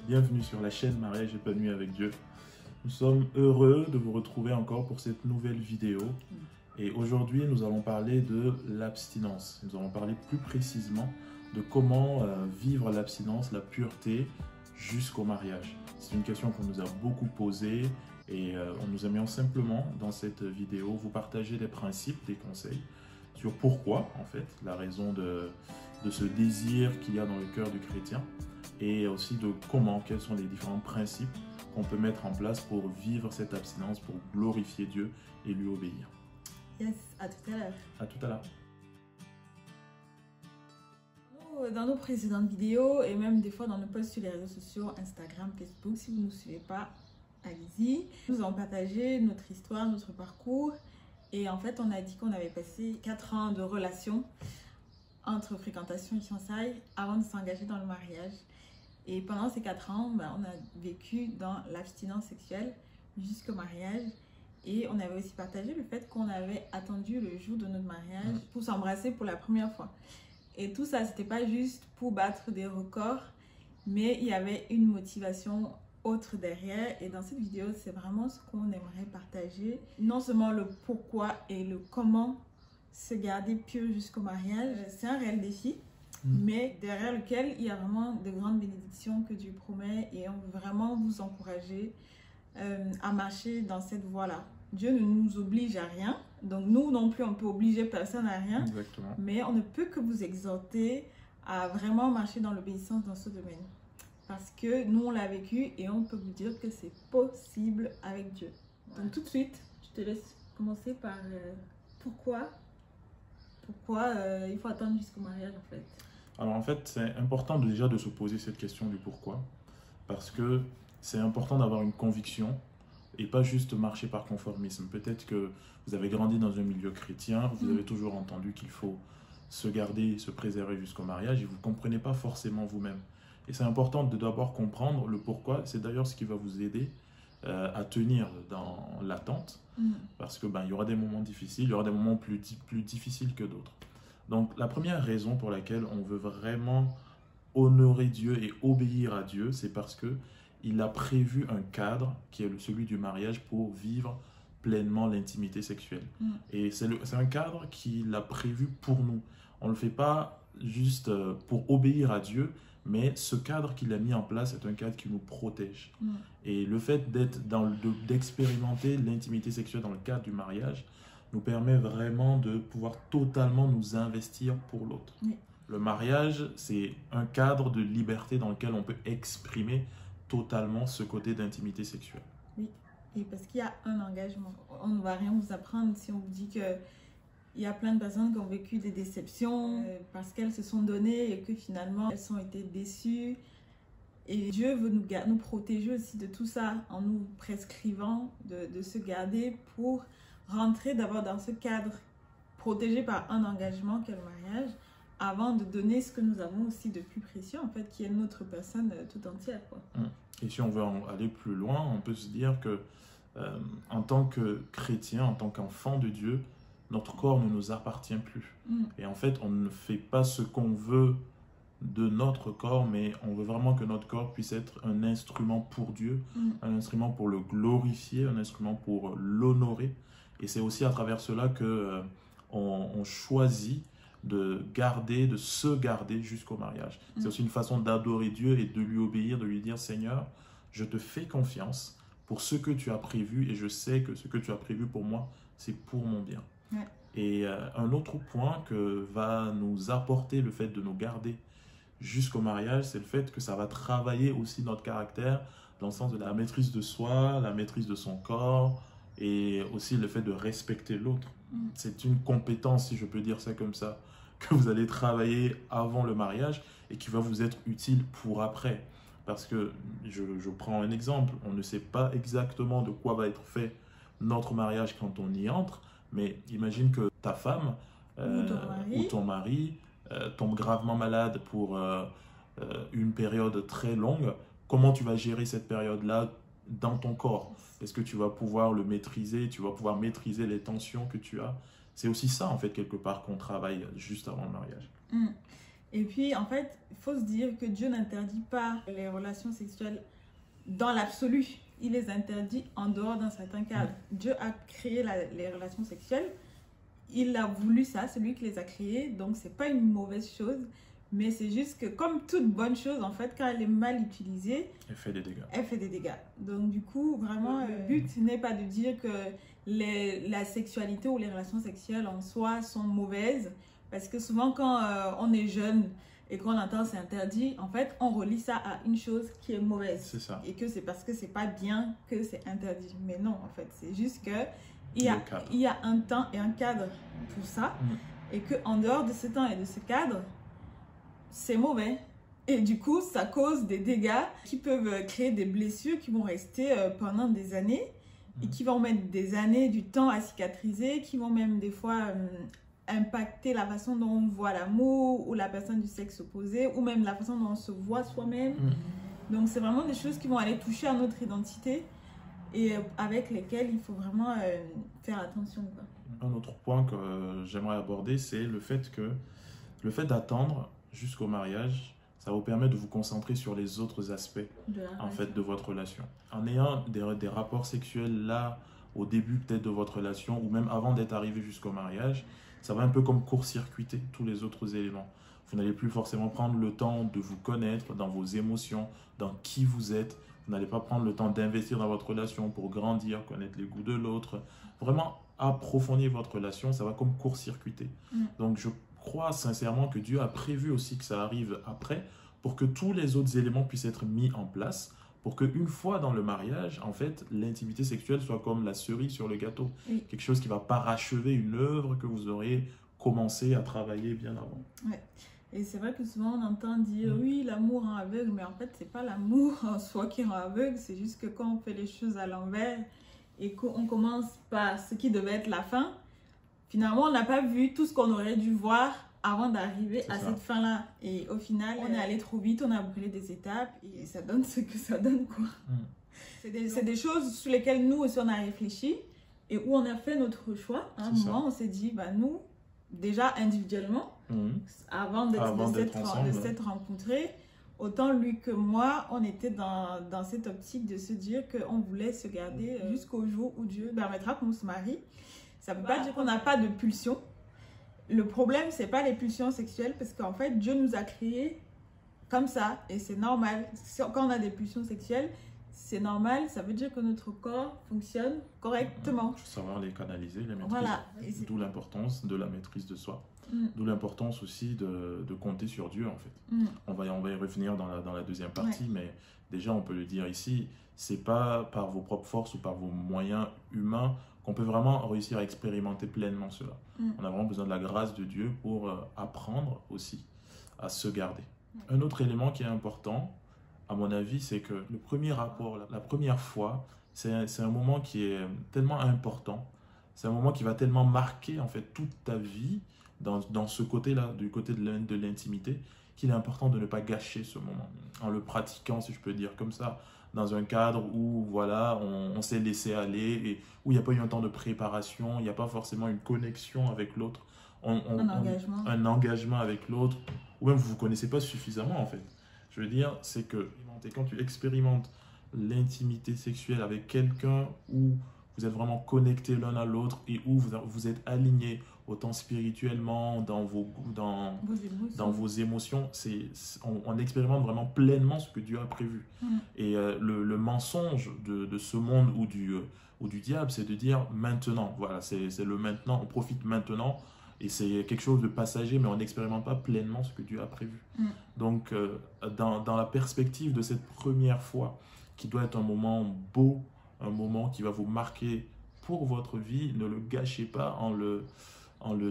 bienvenue sur la chaîne Mariage épanoui avec Dieu. Nous sommes heureux de vous retrouver encore pour cette nouvelle vidéo. Et aujourd'hui, nous allons parler de l'abstinence. Nous allons parler plus précisément de comment vivre l'abstinence, la pureté jusqu'au mariage. C'est une question qu'on nous a beaucoup posée et nous aimions simplement dans cette vidéo vous partager des principes, des conseils sur pourquoi en fait, la raison de ce désir qu'il y a dans le cœur du chrétien et aussi de comment, quels sont les différents principes qu'on peut mettre en place pour vivre cette abstinence, pour glorifier Dieu et lui obéir. Yes, à tout à l'heure. À tout à l'heure. Dans nos précédentes vidéos et même des fois dans nos posts sur les réseaux sociaux, Instagram, Facebook, si vous ne nous suivez pas, allez-y. Nous avons partagé notre histoire, notre parcours et en fait on a dit qu'on avait passé 4 ans de relation entre fréquentation et fiançailles avant de s'engager dans le mariage. Et pendant ces 4 ans, on a vécu dans l'abstinence sexuelle jusqu'au mariage. Et on avait aussi partagé le fait qu'on avait attendu le jour de notre mariage pour s'embrasser pour la première fois. Et tout ça, c'était pas juste pour battre des records, mais il y avait une motivation autre derrière. Et dans cette vidéo, c'est vraiment ce qu'on aimerait partager. Non seulement le pourquoi et le comment se garder pur jusqu'au mariage. C'est un réel défi, mais derrière lequel il y a vraiment de grandes bénédictions que Dieu promet. Et on veut vraiment vous encourager à marcher dans cette voie-là. Dieu ne nous oblige à rien, donc nous non plus on peut obliger personne à rien. Exactement. Mais on ne peut que vous exhorter à vraiment marcher dans l'obéissance dans ce domaine. Parce que nous on l'a vécu et on peut vous dire que c'est possible avec Dieu. Donc tout de suite, je te laisse commencer par pourquoi il faut attendre jusqu'au mariage en fait. Alors en fait, c'est important déjà de se poser cette question du pourquoi. Parce que c'est important d'avoir une conviction et pas juste marcher par conformisme. Peut-être que vous avez grandi dans un milieu chrétien, vous avez toujours entendu qu'il faut se garder, se préserver jusqu'au mariage et vous ne comprenez pas forcément vous-même. Et c'est important de d'abord comprendre le pourquoi. C'est d'ailleurs ce qui va vous aider à tenir dans l'attente. Parce que il y aura des moments difficiles, il y aura des moments plus difficiles que d'autres. Donc la première raison pour laquelle on veut vraiment honorer Dieu et obéir à Dieu, c'est parce que il a prévu un cadre qui est celui du mariage pour vivre pleinement l'intimité sexuelle. Et c'est un cadre qu'il a prévu pour nous. On ne le fait pas juste pour obéir à Dieu, mais ce cadre qu'il a mis en place est un cadre qui nous protège. Et le fait d'expérimenter l'intimité sexuelle dans le cadre du mariage nous permet vraiment de pouvoir totalement nous investir pour l'autre. Le mariage, c'est un cadre de liberté dans lequel on peut exprimer totalement ce côté d'intimité sexuelle. Oui, et parce qu'il y a un engagement. On ne va rien vous apprendre si on vous dit que il y a plein de personnes qui ont vécu des déceptions parce qu'elles se sont données et que finalement elles ont été déçues. Et Dieu veut nous protéger aussi de tout ça en nous prescrivant de se garder pour rentrer d'abord dans ce cadre protégé par un engagement qu'est le mariage avant de donner ce que nous avons aussi de plus précieux en fait qui est notre personne tout entière quoi. Et si on veut aller plus loin, on peut se dire que en tant que chrétien, en tant qu'enfant de Dieu, notre corps ne nous appartient plus. Et en fait, on ne fait pas ce qu'on veut de notre corps, mais on veut vraiment que notre corps puisse être un instrument pour Dieu, un instrument pour le glorifier, un instrument pour l'honorer. Et c'est aussi à travers cela que on choisit de se garder jusqu'au mariage. C'est aussi une façon d'adorer Dieu et de lui obéir, de lui dire « Seigneur, je te fais confiance pour ce que tu as prévu et je sais que ce que tu as prévu pour moi, c'est pour mon bien. » Et un autre point que va nous apporter le fait de nous garder jusqu'au mariage, c'est le fait que ça va travailler aussi notre caractère dans le sens de la maîtrise de soi, la maîtrise de son corps et aussi le fait de respecter l'autre. C'est une compétence, si je peux dire ça comme ça, que vous allez travailler avant le mariage et qui va vous être utile pour après. Parce que, je prends un exemple, on ne sait pas exactement de quoi va être fait notre mariage quand on y entre, mais imagine que ta femme ou ton mari tombe gravement malade pour une période très longue. Comment tu vas gérer cette période-là dans ton corps? Est-ce que tu vas pouvoir le maîtriser? Tu vas pouvoir maîtriser les tensions que tu as? C'est aussi ça, en fait, quelque part, qu'on travaille juste avant le mariage. Et puis, en fait, il faut se dire que Dieu n'interdit pas les relations sexuelles dans l'absolu. Il les interdit en dehors d'un certain cadre. Dieu a créé les relations sexuelles. Il a voulu ça, c'est lui qui les a créées. Donc, c'est pas une mauvaise chose. Mais c'est juste que, comme toute bonne chose, en fait, quand elle est mal utilisée, elle fait des dégâts. Elle fait des dégâts. Donc, du coup, vraiment, le but n'est pas de dire que la sexualité ou les relations sexuelles en soi sont mauvaises. Parce que souvent, quand on est jeune et qu'on entend c'est interdit, en fait, on relie ça à une chose qui est mauvaise. C'est ça. Et que c'est parce que c'est pas bien que c'est interdit. Mais non, en fait, c'est juste que il y a un temps et un cadre pour ça. Et qu'en dehors de ce temps et de ce cadre, c'est mauvais. Et du coup, ça cause des dégâts qui peuvent créer des blessures qui vont rester pendant des années et qui vont mettre des années, du temps à cicatriser, qui vont même des fois impacter la façon dont on voit l'amour ou la personne du sexe opposé ou même la façon dont on se voit soi-même. Donc, c'est vraiment des choses qui vont aller toucher à notre identité et avec lesquelles il faut vraiment faire attention, quoi. Un autre point que j'aimerais aborder, c'est le fait d'attendre jusqu'au mariage, ça vous permet de vous concentrer sur les autres aspects de votre relation. En ayant des rapports sexuels là, au début peut-être de votre relation, ou même avant d'être arrivé jusqu'au mariage, ça va un peu comme court-circuiter tous les autres éléments. Vous n'allez plus forcément prendre le temps de vous connaître dans vos émotions, dans qui vous êtes. Vous n'allez pas prendre le temps d'investir dans votre relation pour grandir, connaître les goûts de l'autre. Vraiment approfondir votre relation, ça va comme court-circuiter. Donc je crois sincèrement que Dieu a prévu aussi que ça arrive après pour que tous les autres éléments puissent être mis en place pour qu'une fois dans le mariage, en fait, l'intimité sexuelle soit comme la cerise sur le gâteau. Quelque chose qui ne va pas rachever une œuvre que vous aurez commencé à travailler bien avant. Ouais. Et c'est vrai que souvent on entend dire oui, l'amour rend aveugle, mais en fait, c'est pas l'amour en soi qui rend aveugle, c'est juste que quand on fait les choses à l'envers et qu'on commence par ce qui devait être la fin, finalement, on n'a pas vu tout ce qu'on aurait dû voir avant d'arriver à cette fin-là. Et au final, on est allé trop vite, on a brûlé des étapes et ça donne ce que ça donne, quoi. C'est des choses sur lesquelles nous aussi on a réfléchi et où on a fait notre choix. À un moment, on s'est dit, bah, nous, déjà individuellement, avant de s'être rencontrés, autant lui que moi, on était dans cette optique de se dire qu'on voulait se garder jusqu'au jour où Dieu permettra qu'on se marie. Ça ne veut pas dire qu'on n'a pas de pulsions. Le problème, ce n'est pas les pulsions sexuelles parce qu'en fait, Dieu nous a créés comme ça et c'est normal. Quand on a des pulsions sexuelles, c'est normal. Ça veut dire que notre corps fonctionne correctement. Il faut savoir les canaliser, les maîtriser. D'où l'importance de la maîtrise de soi. D'où l'importance aussi de compter sur Dieu, en fait. On va y revenir dans la deuxième partie, mais déjà, on peut le dire ici, ce n'est pas par vos propres forces ou par vos moyens humains qu'on peut vraiment réussir à expérimenter pleinement cela. On a vraiment besoin de la grâce de Dieu pour apprendre aussi à se garder. Un autre élément qui est important, à mon avis, c'est que le premier rapport, la première fois, c'est un moment qui est tellement important. C'est un moment qui va tellement marquer en fait toute ta vie dans ce côté-là, du côté de l'intimité, qu'il est important de ne pas gâcher ce moment. En le pratiquant, si je peux dire comme ça, dans un cadre où voilà, on s'est laissé aller et où il n'y a pas eu un temps de préparation, il n'y a pas forcément une connexion avec l'autre, un engagement avec l'autre, ou même vous ne vous connaissez pas suffisamment en fait. Je veux dire, c'est que quand tu expérimentes l'intimité sexuelle avec quelqu'un où vous êtes vraiment connectés l'un à l'autre et où vous êtes alignés autant spirituellement, dans vos émotions, on expérimente vraiment pleinement ce que Dieu a prévu. Et le mensonge de ce monde ou du diable, c'est de dire maintenant, voilà, c'est le maintenant, on profite maintenant, et c'est quelque chose de passager, mais on n'expérimente pas pleinement ce que Dieu a prévu. Donc, dans la perspective de cette première fois, qui doit être un moment beau, un moment qui va vous marquer pour votre vie, ne le gâchez pas en le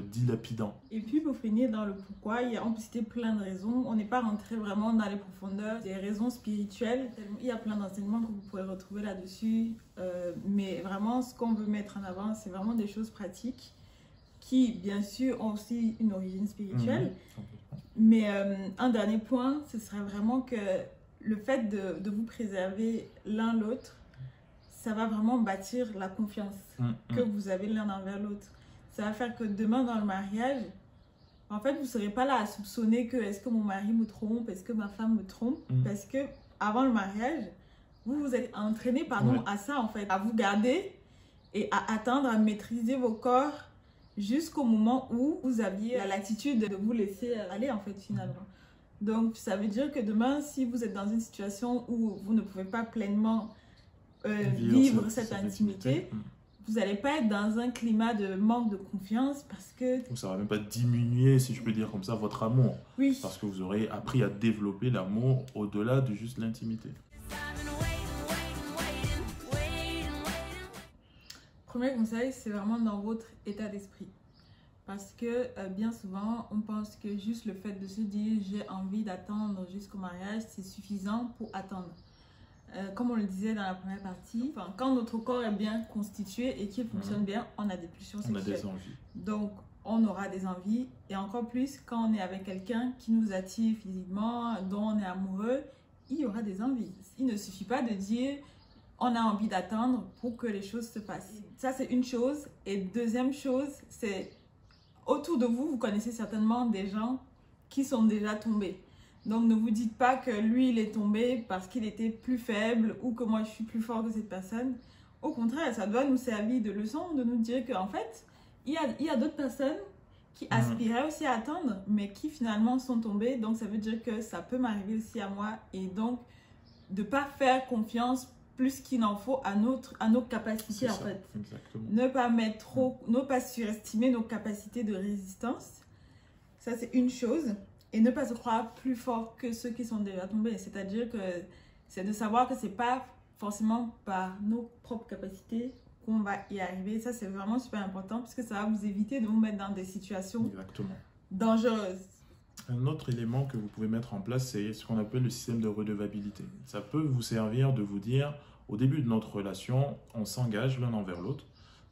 dilapidant. Et puis pour finir dans le pourquoi, on peut citer plein de raisons. On n'est pas rentré vraiment dans les profondeurs des raisons spirituelles. Il y a plein d'enseignements que vous pourrez retrouver là-dessus. Mais vraiment, ce qu'on veut mettre en avant, c'est vraiment des choses pratiques qui, bien sûr, ont aussi une origine spirituelle. Mais un dernier point, ce serait vraiment que le fait de vous préserver l'un l'autre, ça va vraiment bâtir la confiance que vous avez l'un envers l'autre. Ça va faire que demain dans le mariage, En fait, vous ne serez pas là à soupçonner que est-ce que mon mari me trompe, est-ce que ma femme me trompe, parce que avant le mariage, vous vous êtes entraîné à ça en fait, à vous garder et à attendre, à maîtriser vos corps jusqu'au moment où vous aviez la latitude de vous laisser aller en fait finalement. Donc ça veut dire que demain, si vous êtes dans une situation où vous ne pouvez pas pleinement vivre cette intimité, vous n'allez pas être dans un climat de manque de confiance parce que... Ça ne va même pas diminuer, si je peux dire comme ça, votre amour. Oui. Parce que vous aurez appris à développer l'amour au-delà de juste l'intimité. Premier conseil, c'est vraiment dans votre état d'esprit. Parce que bien souvent, on pense que juste le fait de se dire « j'ai envie d'attendre jusqu'au mariage », c'est suffisant pour attendre. Comme on le disait dans la première partie, quand notre corps est bien constitué et qu'il fonctionne bien, on a des pulsions sexuelles. On a des envies. Donc, on aura des envies. Et encore plus, quand on est avec quelqu'un qui nous attire physiquement, dont on est amoureux, il y aura des envies. Il ne suffit pas de dire « on a envie d'attendre pour que les choses se passent ». Ça, c'est une chose. Et deuxième chose, c'est autour de vous, vous connaissez certainement des gens qui sont déjà tombés. Donc, ne vous dites pas que lui, il est tombé parce qu'il était plus faible ou que moi, je suis plus fort que cette personne. Au contraire, ça doit nous servir de leçon, de nous dire qu'en fait, il y a d'autres personnes qui aspiraient aussi à attendre, mais qui finalement sont tombées. Donc, ça veut dire que ça peut m'arriver aussi à moi. Et donc, de ne pas faire confiance plus qu'il n'en faut à nos capacités, en fait. Exactement. Ne pas surestimer nos capacités de résistance. Ça, c'est une chose. Et ne pas se croire plus fort que ceux qui sont déjà tombés. C'est-à-dire que c'est de savoir que ce n'est pas forcément par nos propres capacités qu'on va y arriver. Ça, c'est vraiment super important parce que ça va vous éviter de vous mettre dans des situations dangereuses. Un autre élément que vous pouvez mettre en place, c'est ce qu'on appelle le système de redevabilité. Ça peut vous servir de vous dire, au début de notre relation, on s'engage l'un envers l'autre,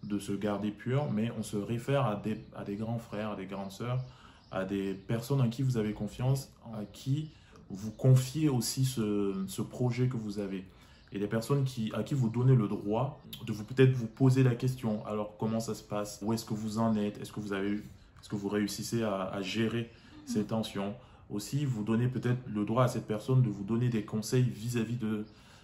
de se garder pur, mais on se réfère à des grands frères, à des grandes sœurs, à des personnes en qui vous avez confiance, à qui vous confiez aussi ce projet que vous avez. Et des personnes à qui vous donnez le droit de peut-être vous poser la question. Alors, comment ça se passe? Où est-ce que vous en êtes? Est-ce que vous réussissez à gérer ces tensions? Aussi, vous donnez peut-être le droit à cette personne de vous donner des conseils vis-à-vis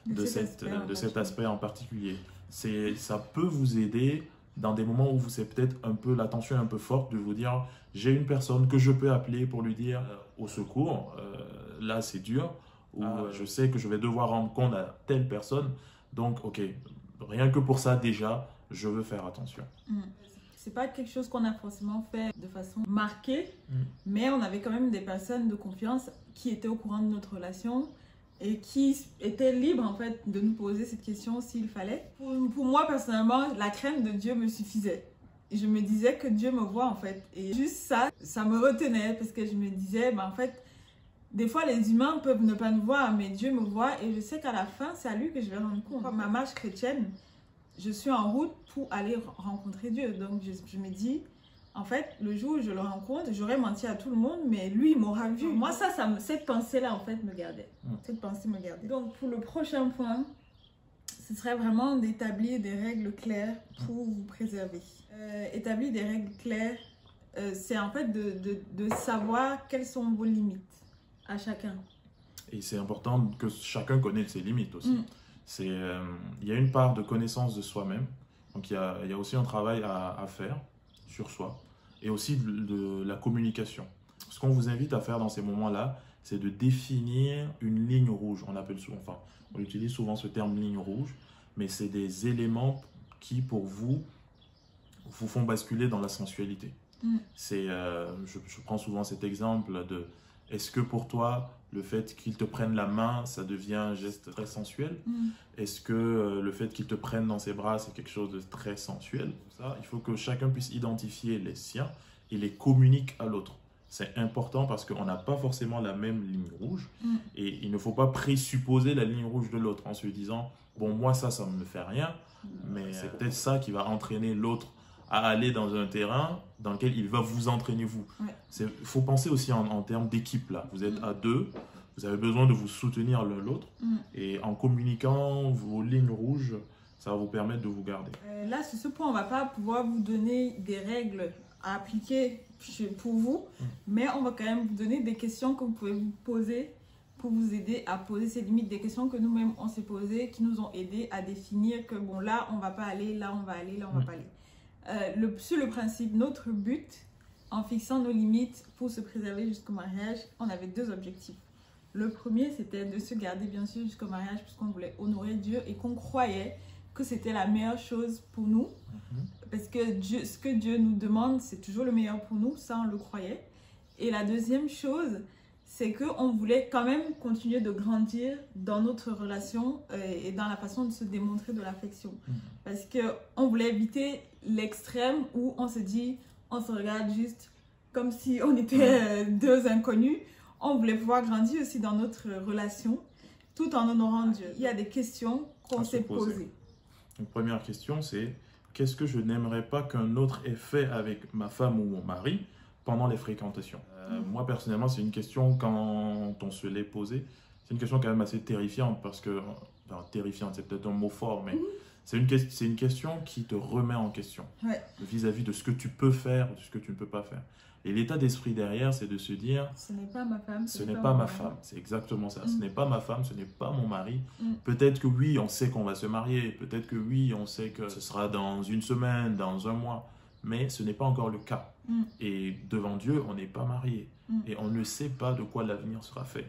de cet aspect en particulier. Ça peut vous aider dans des moments où c'est peut-être la tension est un peu forte, de vous dire j'ai une personne que je peux appeler pour lui dire au secours, là c'est dur, ou je sais que je vais devoir rendre compte à telle personne, donc ok, rien que pour ça déjà, je veux faire attention. C'est pas quelque chose qu'on a forcément fait de façon marquée, mais on avait quand même des personnes de confiance qui étaient au courant de notre relation et qui étaient libres en fait de nous poser cette question s'il fallait. Pour moi personnellement, la crainte de Dieu me suffisait. Je me disais que Dieu me voit en fait. Et juste ça me retenait parce que je me disais, en fait, des fois les humains peuvent ne pas nous voir, mais Dieu me voit et je sais qu'à la fin, c'est à lui que je vais rendre compte. Ma marche chrétienne, je suis en route pour aller rencontrer Dieu. Donc je me dis, en fait, le jour où je le rencontre, j'aurais menti à tout le monde, mais lui, il m'aura vu. Moi, cette pensée-là, en fait, me gardait. Cette pensée me gardait. Donc, pour le prochain point, ce serait vraiment d'établir des règles claires pour vous préserver. Établir des règles claires, c'est en fait de savoir quelles sont vos limites à chacun. Et c'est important que chacun connaisse ses limites aussi. Il y a une part de connaissance de soi-même. Donc, il y a aussi un travail à faire sur soi et aussi de la communication. Ce qu'on vous invite à faire dans ces moments-là, c'est de définir une ligne rouge. On utilise souvent ce terme ligne rouge, mais c'est des éléments qui, pour vous font basculer dans la sensualité. Je prends souvent cet exemple de est-ce que pour toi, le fait qu'il te prenne la main, ça devient un geste très sensuel? Est-ce que le fait qu'il te prenne dans ses bras, c'est quelque chose de très sensuel? Ça, il faut que chacun puisse identifier les siens et les communique à l'autre. C'est important parce qu'on n'a pas forcément la même ligne rouge et il ne faut pas présupposer la ligne rouge de l'autre en se disant « bon, moi, ça ne me fait rien, mais c'est peut-être ça qui va entraîner l'autre à aller dans un terrain dans lequel il va vous entraîner vous. » Il faut penser aussi en termes d'équipe là. Vous êtes à deux, vous avez besoin de vous soutenir l'un l'autre et en communiquant vos lignes rouges, ça va vous permettre de vous garder. Là, sur ce point, on ne va pas pouvoir vous donner des règles à appliquer pour vous, mais on va quand même vous donner des questions que vous pouvez vous poser pour vous aider à poser ces limites, des questions que nous-mêmes on s'est posées, qui nous ont aidés à définir que bon, là on va pas aller, là on va aller, là on va pas aller. Sur le principe, notre but en fixant nos limites pour se préserver jusqu'au mariage, on avait 2 objectifs. Le premier, c'était de se garder bien sûr jusqu'au mariage puisqu'on voulait honorer Dieu et qu'on croyait que c'était la meilleure chose pour nous. Parce que ce que Dieu nous demande, c'est toujours le meilleur pour nous, ça on le croyait. Et la deuxième chose, c'est qu'on voulait quand même continuer de grandir dans notre relation et dans la façon de se démontrer de l'affection. Parce qu'on voulait éviter l'extrême où on se dit, on se regarde juste comme si on était 2 inconnus. On voulait pouvoir grandir aussi dans notre relation tout en honorant Dieu. Il y a des questions qu'on s'est posées. Donc, première question, c'est qu'est-ce que je n'aimerais pas qu'un autre ait fait avec ma femme ou mon mari pendant les fréquentations? Moi, personnellement, c'est une question, quand on se l'est posée, c'est une question quand même assez terrifiante parce que, enfin, terrifiante, c'est peut-être un mot fort, mais c'est une question qui te remet en question vis-à-vis de ce que tu peux faire, de ce que tu ne peux pas faire. Et l'état d'esprit derrière, c'est de se dire, ce n'est pas ma femme, ce n'est pas ma femme. C'est exactement ça. Ce n'est pas ma femme, ce n'est pas mon mari. Peut-être que oui, on sait qu'on va se marier. Peut-être que oui, on sait que ce sera dans une semaine, dans un mois. Mais ce n'est pas encore le cas. Et devant Dieu, on n'est pas marié. Et on ne sait pas de quoi l'avenir sera fait.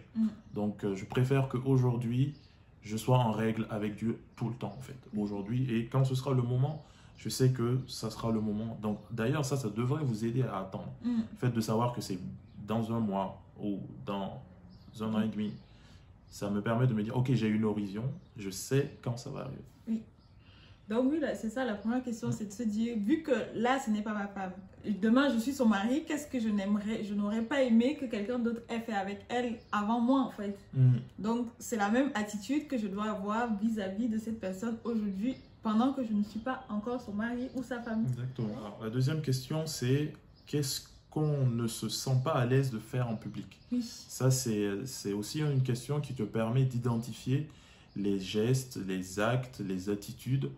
Donc, je préfère qu'aujourd'hui, je sois en règle avec Dieu tout le temps, en fait. Aujourd'hui. Et quand ce sera le moment, je sais que ça sera le moment. Donc, d'ailleurs, ça devrait vous aider à attendre. Le fait de savoir que c'est dans un mois ou dans un an et demi, ça me permet de me dire, ok, j'ai une horizon, je sais quand ça va arriver. Oui. Donc oui, c'est ça, la première question, c'est de se dire, vu que là, ce n'est pas ma femme, demain, je suis son mari, qu'est-ce que je n'aurais pas aimé que quelqu'un d'autre ait fait avec elle avant moi, en fait. Donc, c'est la même attitude que je dois avoir vis-à-vis de cette personne aujourd'hui, pendant que je ne suis pas encore son mari ou sa femme. Exactement. Alors, la deuxième question, c'est qu'est-ce qu'on ne se sent pas à l'aise de faire en public? Oui. Ça, c'est aussi une question qui te permet d'identifier les gestes, les actes, les attitudes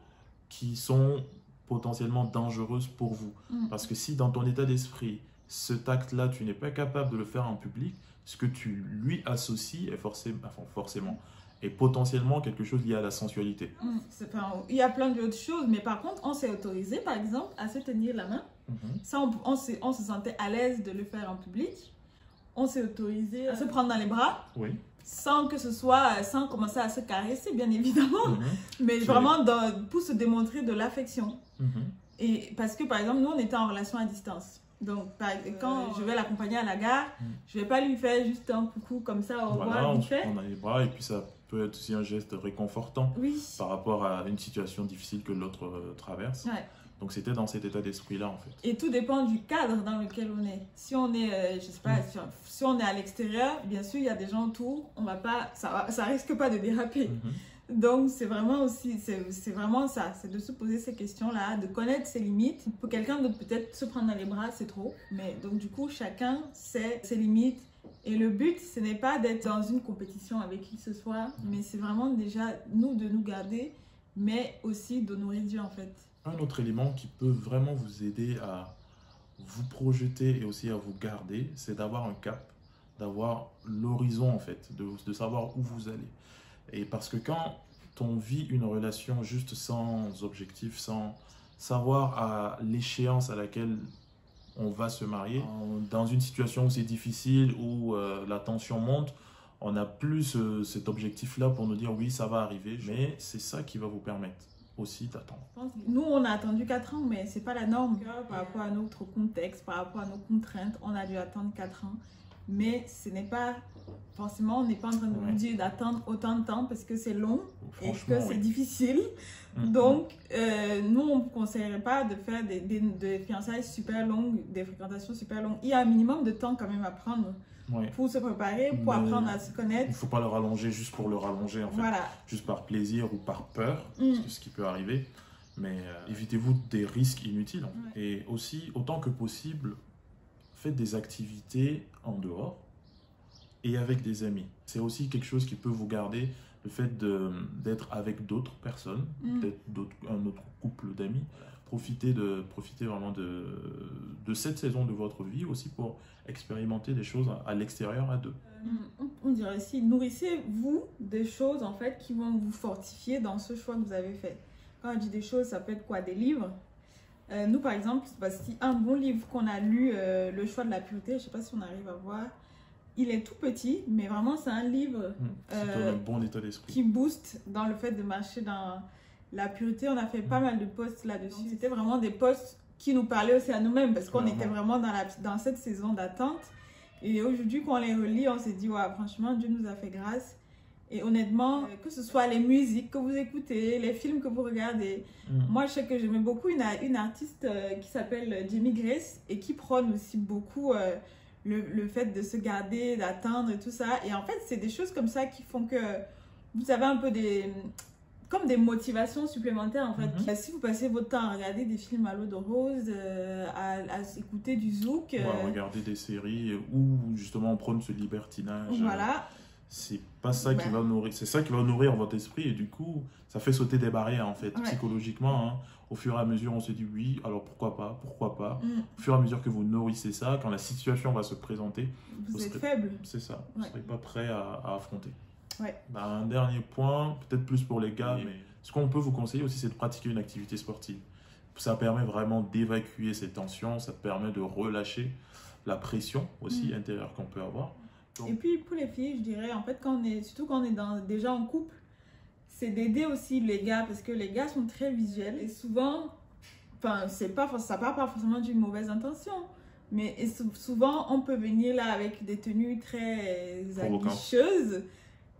qui sont potentiellement dangereuses pour vous. Parce que si dans ton état d'esprit, cet acte-là, tu n'es pas capable de le faire en public, ce que tu lui associes est forcément et potentiellement quelque chose lié à la sensualité. Il y a plein d'autres choses, mais par contre, on s'est autorisé, par exemple, à se tenir la main. Ça, on se sentait à l'aise de le faire en public. On s'est autorisé à se prendre dans les bras, sans que ce soit, sans commencer à se caresser, bien évidemment, mais vraiment pour se démontrer de l'affection. Et parce que, par exemple, nous, on était en relation à distance. Donc, quand je vais l'accompagner à la gare, je ne vais pas lui faire juste un coucou comme ça, au revoir, vite fait. On a les bras et puis ça peut être aussi un geste réconfortant par rapport à une situation difficile que l'autre traverse. Donc, c'était dans cet état d'esprit-là, en fait. Et tout dépend du cadre dans lequel on est. Si on est, je sais pas, si on est à l'extérieur, bien sûr, il y a des gens autour, on va pas, ça risque pas de déraper. Donc, c'est vraiment aussi, c'est vraiment ça, c'est de se poser ces questions-là, de connaître ses limites. Pour quelqu'un d'autre, peut-être se prendre dans les bras, c'est trop. Mais donc, du coup, chacun sait ses limites. Et le but, ce n'est pas d'être dans une compétition avec qui que ce soit, mais c'est vraiment déjà, nous, de nous garder, mais aussi d'honorer Dieu, en fait. Un autre élément qui peut vraiment vous aider à vous projeter et aussi à vous garder, c'est d'avoir un cap, d'avoir l'horizon, en fait, de savoir où vous allez. Et parce que quand on vit une relation juste sans objectif, sans savoir à l'échéance à laquelle on va se marier, dans une situation où c'est difficile, où la tension monte, on n'a plus cet objectif-là pour nous dire oui, ça va arriver, mais c'est ça qui va vous permettre aussi d'attendre. Nous, on a attendu 4 ans, mais ce n'est pas la norme. Par rapport à notre contexte, par rapport à nos contraintes, on a dû attendre 4 ans. Mais ce n'est pas forcément, on n'est pas en train de nous dire d'attendre autant de temps parce que c'est long et que c'est difficile. Donc, nous, on ne conseillerait pas de faire des fiançailles super longues, des fréquentations super longues. Il y a un minimum de temps quand même à prendre pour se préparer, pour apprendre à se connaître. Il ne faut pas le rallonger juste pour le rallonger, en fait. Juste par plaisir ou par peur, ce qui peut arriver. Mais évitez-vous des risques inutiles. Et aussi, autant que possible, faites des activités en dehors et avec des amis. C'est aussi quelque chose qui peut vous garder, le fait d'être avec d'autres personnes, peut-être un autre couple d'amis. profitez vraiment de cette saison de votre vie aussi pour expérimenter des choses à l'extérieur à deux. On dirait aussi, nourrissez-vous des choses en fait qui vont vous fortifier dans ce choix que vous avez fait. Quand on dit des choses, ça peut être quoi? Des livres. Nous par exemple, si un bon livre qu'on a lu, Le choix de la pureté, je ne sais pas si on arrive à voir, il est tout petit, mais vraiment c'est un livre un bon état d'esprit qui booste dans le fait de marcher dans la pureté. On a fait pas mal de posts là-dessus. C'était vraiment des posts qui nous parlaient aussi à nous-mêmes parce qu'on était vraiment dans cette saison d'attente. Et aujourd'hui, quand on les relit, on s'est dit, ouais, franchement, Dieu nous a fait grâce. Et honnêtement, que ce soit les musiques que vous écoutez, les films que vous regardez, moi, je sais que j'aimais beaucoup une artiste qui s'appelle Jamie Grace et qui prône aussi beaucoup le fait de se garder, d'attendre et tout ça. Et en fait, c'est des choses comme ça qui font que vous avez un peu comme des motivations supplémentaires en fait. Si vous passez votre temps à regarder des films à l'eau de rose, à écouter du zouk, ou à regarder des séries où justement on prône ce libertinage, voilà. C'est pas ça qui va nourrir, c'est ça qui va nourrir votre esprit et du coup ça fait sauter des barrières en fait, psychologiquement. Hein, au fur et à mesure on se dit oui, alors pourquoi pas. Au fur et à mesure que vous nourrissez ça, quand la situation va se présenter, vous êtes faible. C'est ça, vous ne serez pas prêt à affronter. Un dernier point, peut-être plus pour les gars, mais ce qu'on peut vous conseiller aussi, c'est de pratiquer une activité sportive. Ça permet vraiment d'évacuer ces tensions, ça permet de relâcher la pression aussi intérieure qu'on peut avoir. Donc... Et puis pour les filles, je dirais, en fait, surtout quand on est déjà en couple, c'est d'aider aussi les gars, parce que les gars sont très visuels et souvent, ça part pas forcément d'une mauvaise intention. Mais souvent, on peut venir là avec des tenues très aguicheuses.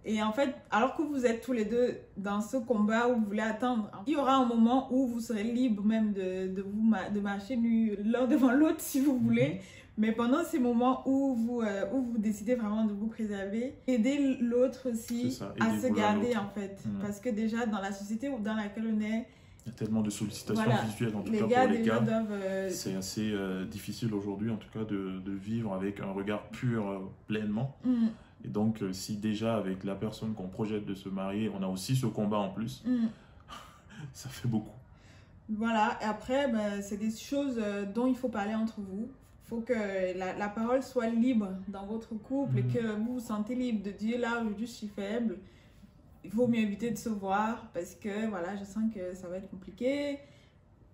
Et en fait, alors que vous êtes tous les deux dans ce combat où vous voulez attendre, il y aura un moment où vous serez libre même de marcher nu l'un devant l'autre si vous voulez. Mais pendant ces moments où vous décidez vraiment de vous préserver, aider l'autre aussi à se garder en fait. Parce que déjà dans la société dans laquelle on est, il y a tellement de sollicitations visuelles, en tout cas pour les gars. C'est assez difficile aujourd'hui, en tout cas, de vivre avec un regard pur pleinement. Et donc, si déjà, avec la personne qu'on projette de se marier, on a aussi ce combat en plus, ça fait beaucoup. Voilà, et après, c'est des choses dont il faut parler entre vous. Il faut que la parole soit libre dans votre couple et que vous vous sentez libre de dire, là, aujourd'hui, je suis faible. Il vaut mieux éviter de se voir parce que voilà, je sens que ça va être compliqué.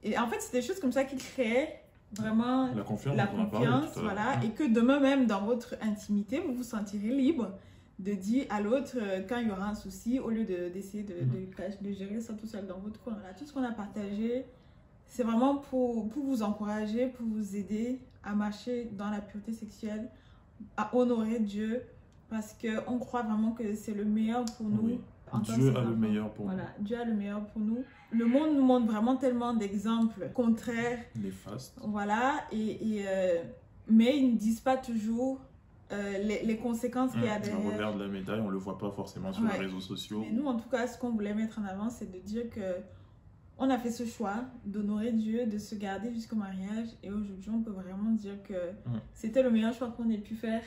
Et en fait, c'est des choses comme ça qui créent vraiment la confiance, voilà. Et que demain même, dans votre intimité, vous vous sentirez libre de dire à l'autre quand il y aura un souci, au lieu d'essayer de gérer ça tout seul dans votre coin. Voilà, tout ce qu'on a partagé, c'est vraiment pour vous encourager, pour vous aider à marcher dans la pureté sexuelle, à honorer Dieu, parce qu'on croit vraiment que c'est le meilleur pour nous. Oui. Dieu a le meilleur pour nous. Voilà, Dieu a le meilleur pour nous. Le monde nous montre vraiment tellement d'exemples contraires. Néfastes. Voilà, mais ils ne disent pas toujours les conséquences qu'il y a derrière. On regarde la médaille, on ne le voit pas forcément sur les réseaux sociaux. Mais nous, en tout cas, ce qu'on voulait mettre en avant, c'est de dire que on a fait ce choix d'honorer Dieu, de se garder jusqu'au mariage. Et aujourd'hui, on peut vraiment dire que c'était le meilleur choix qu'on ait pu faire.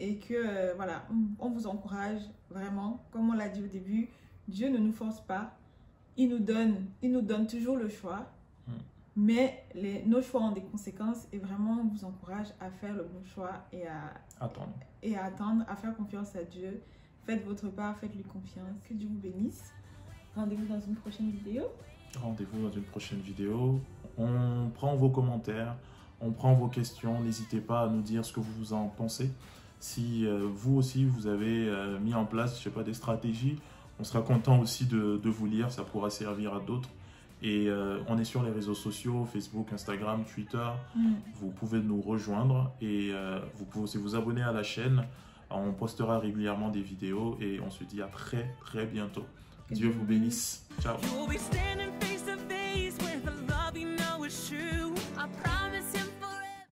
Et que, voilà, on vous encourage vraiment. Comme on l'a dit au début, Dieu ne nous force pas. Il nous donne toujours le choix. Mais nos choix ont des conséquences. Et vraiment, on vous encourage à faire le bon choix et à attendre, à faire confiance à Dieu. Faites votre part, faites-lui confiance. Que Dieu vous bénisse. Rendez-vous dans une prochaine vidéo. Rendez-vous dans une prochaine vidéo. On prend vos commentaires, on prend vos questions. N'hésitez pas à nous dire ce que vous en pensez. Si vous aussi, vous avez mis en place, je sais pas, des stratégies, on sera content aussi de vous lire. Ça pourra servir à d'autres. Et on est sur les réseaux sociaux, Facebook, Instagram, Twitter. Vous pouvez nous rejoindre et vous pouvez aussi vous abonner à la chaîne. On postera régulièrement des vidéos et on se dit à très, très bientôt. Dieu vous bénisse. Ciao.